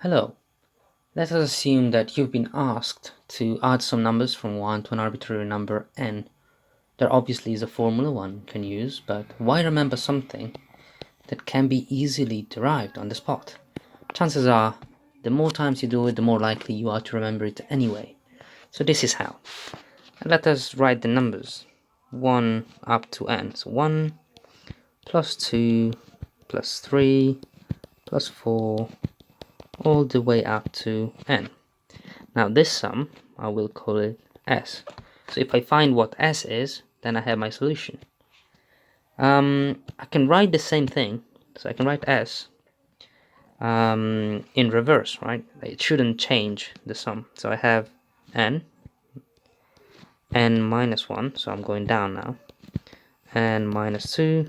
Hello. Let us assume that you've been asked to add some numbers from 1 to an arbitrary number n. There obviously is a formula one can use, but why remember something that can be easily derived on the spot? Chances are, the more times you do it, the more likely you are to remember it anyway. So this is how. And let us write the numbers 1 up to n. So 1 plus 2 plus 3 plus 4 all the way up to n. Now this sum, I will call it S. So if I find what S is, then I have my solution. I can write the same thing, so I can write S in reverse, right? It shouldn't change the sum. So I have n minus 1, so I'm going down now, n minus 2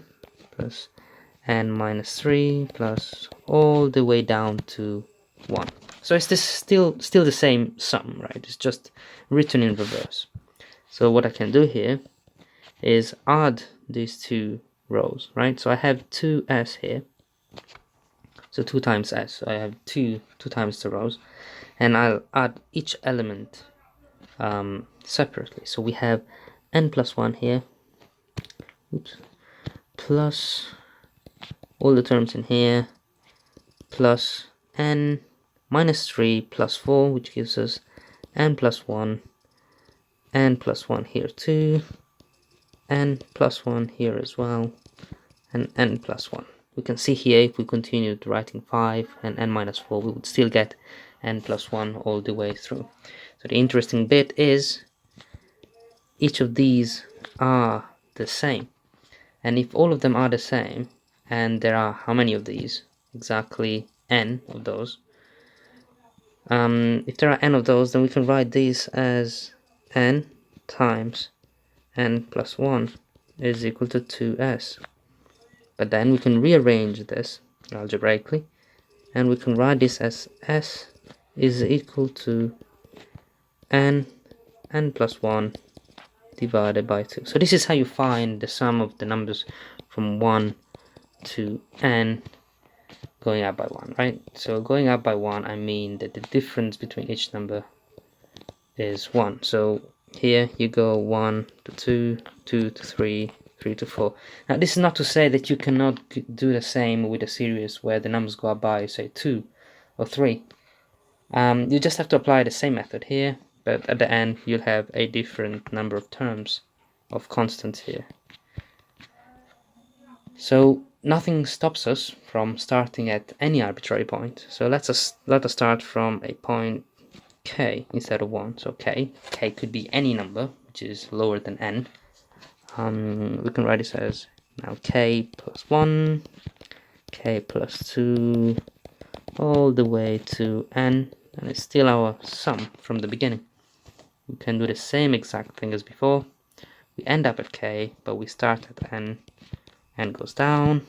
plus n minus 3 plus all the way down to 1. So it's this still the same sum, right? It's just written in reverse. So what I can do here is add these two rows, right? So I have 2s here, so 2 times s, so I have 2 times the rows, and I'll add each element separately. So we have n plus 1 here, oops, plus all the terms in here, plus n minus 3 plus 4, which gives us n plus 1, n plus 1 here too, n plus 1 here as well, and n plus 1. We can see here, if we continued writing 5 and n minus 4, we would still get n plus 1 all the way through. So the interesting bit is each of these are the same. And if all of them are the same, and there are how many of these? Exactly n of those. If there are n of those, then we can write these as n times n plus 1 is equal to 2s. But then we can rearrange this algebraically, and we can write this as s is equal to n plus 1 divided by 2. So this is how you find the sum of the numbers from 1 to n going up by 1, right? So going up by 1, I mean that the difference between each number is 1. So here you go 1 to 2, 2 to 3, 3 to 4. Now this is not to say that you cannot do the same with a series where the numbers go up by, say, 2 or 3. You just have to apply the same method here, but at the end you'll have a different number of terms of constants here. So nothing stops us from starting at any arbitrary point. So let us start from a point k instead of 1. So k could be any number which is lower than n. We can write this as now k plus 1, k plus 2, all the way to n, and it's still our sum from the beginning. We can do the same exact thing as before. We end up at k, but we start at n goes down,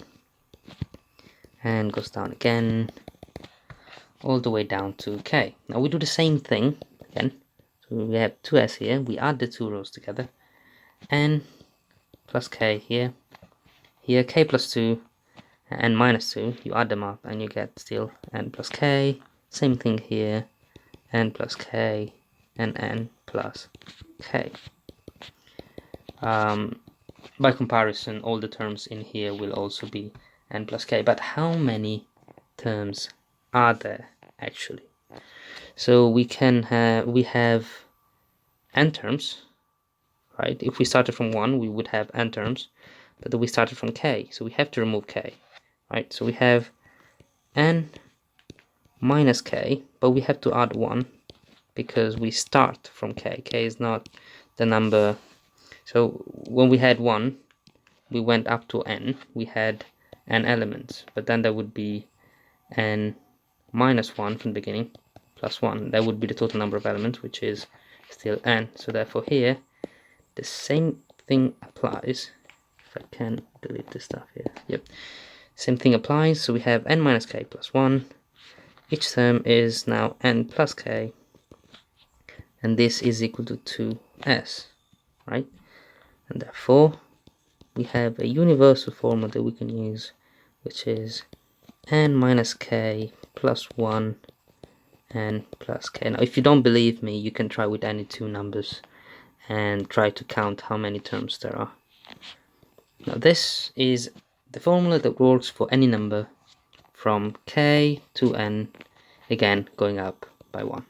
and goes down again, all the way down to k. Now we do the same thing again. So we have 2s here, we add the two rows together, n plus k here, k plus 2, and n minus 2, you add them up and you get still n plus k. Same thing here, n plus k, and n plus k. By comparison, all the terms in here will also be n plus k. But how many terms are there actually? So we have n terms, right? If we started from 1, we would have n terms, but we started from k, so we have to remove k, right? So we have n minus k, but we have to add 1 because we start from k. K is not the number. So when we had 1, we went up to n, we had n elements, but then there would be n minus 1 from the beginning, plus 1. That would be the total number of elements, which is still n. So therefore here, the same thing applies. If I can delete this stuff here. Yep. Same thing applies. So we have n minus k plus 1. Each term is now n plus k, and this is equal to 2s, right? And therefore, we have a universal formula that we can use, which is n minus k plus 1 n plus k. Now if you don't believe me, you can try with any two numbers and try to count how many terms there are. Now this is the formula that works for any number from k to n, again going up by 1.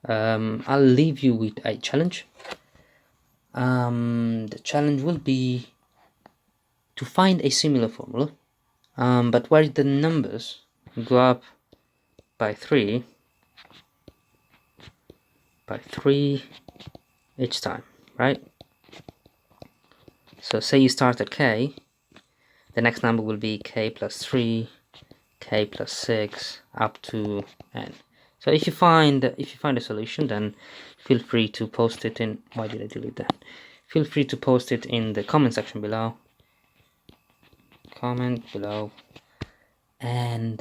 I'll leave you with a challenge. The challenge will be to find a similar formula, but where the numbers go up by 3 each time, right? So say you start at k, the next number will be k plus 3, k plus 6, up to n. So if you find a solution, then feel free to post it in. Why did I delete that? Feel free to post it in the comment section below. Comment below. And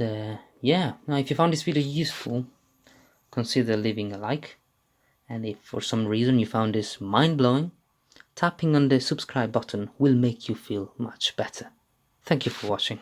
yeah, now if you found this video useful, consider leaving a like. And if for some reason you found this mind-blowing, tapping on the subscribe button will make you feel much better. Thank you for watching.